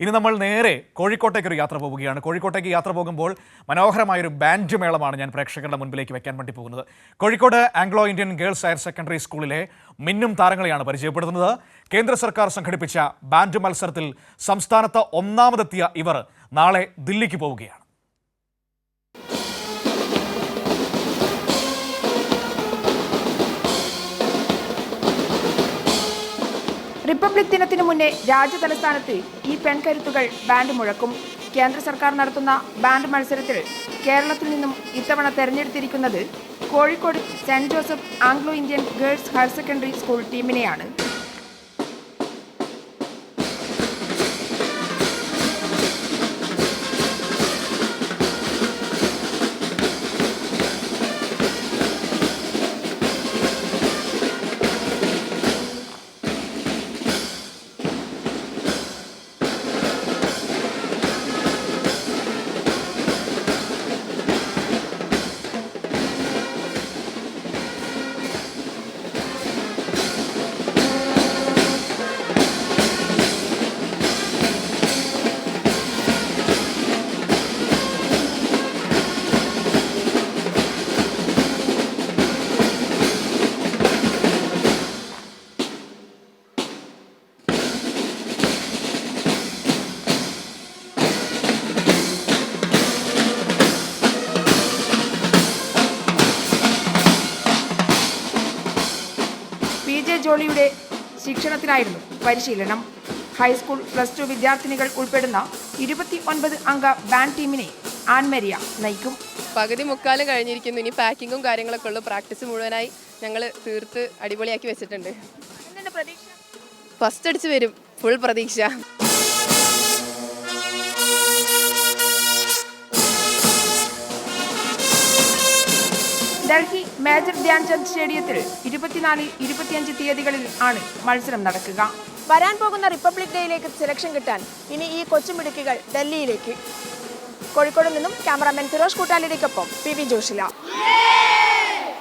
ഇനി നമ്മൾ നേരെ കോഴിക്കോട്ടേക്കൊരു യാത്ര പോവുകയാണ്. കോഴിക്കോട്ടേക്ക് യാത്ര പോകുമ്പോൾ മനോഹരമായൊരു ബാൻഡ് മേളമാണ് ഞാൻ പ്രേക്ഷകരുടെ മുൻപിലേക്ക് വെക്കാൻ വേണ്ടി പോകുന്നത്. Kozhikode Anglo Indian girls higher secondary സ്കൂളിലെ മിന്നും താരങ്ങളെയാണ് പരിചയപ്പെടുത്തുന്നത്. കേന്ദ്ര സർക്കാർ സംഘടിപ്പിച്ച ബാൻഡ് മത്സരത്തിൽ സംസ്ഥാനത്ത് ഒന്നാമതെത്തിയ ഇവർ നാളെ ദില്ലിക്ക് പോവുകയാണ്. റിപ്പബ്ലിക് ദിനത്തിനു മുന്നേ രാജ്യതലസ്ഥാനത്ത് ഈ പെൺകരുത്തുകൾ ബാൻഡ് മുഴക്കും. കേന്ദ്ര സർക്കാർ നടത്തുന്ന ബാൻഡ് മത്സരത്തിൽ കേരളത്തിൽ നിന്നും ഇത്തവണ തെരഞ്ഞെടുത്തിരിക്കുന്നത് Kozhikode saint Joseph Anglo Indian girls higher secondary school ടീമിനെയാണ്. ജോളിയുടെ ശിക്ഷണത്തിനായിരുന്നു പരിശീലനം. ഹൈസ്കൂൾ +2 വിദ്യാർത്ഥിനികൾ ഉൾപ്പെടുന്ന 29 അംഗ ബാൻഡ് ടീമിനെ ആൻമരിയ നയിക്കും. പകുതി മുക്കാലും കഴിഞ്ഞിരിക്കുന്നു. ഇനി പാക്കിങ്ങും കാര്യങ്ങളൊക്കെ ഉള്ളു. പ്രാക്ടീസ് മുഴുവനായി ഞങ്ങൾ തീർത്ത് അടിപൊളിയാക്കി വെച്ചിട്ടുണ്ട്. ഫസ്റ്റ് അടിച്ച് വരും, ഫുൾ പ്രതീക്ഷ. ഡൽഹി മേജർ ധ്യാൻചന്ദ് സ്റ്റേഡിയത്തിൽ 24, 25 തീയതികളിൽ ആണ് മത്സരം നടക്കുക. വരാൻ പോകുന്ന റിപ്പബ്ലിക് ഡേയിലേക്ക് സെലക്ഷൻ കിട്ടാൻ ഇനി ഈ കൊച്ചുമിടുക്കികൾ ഡൽഹിയിലേക്ക്. കോഴിക്കോട് നിന്നും ക്യാമറാമാൻ ഫിറോസ് കൂട്ടാലിക്കൊപ്പം PV ജോഷില.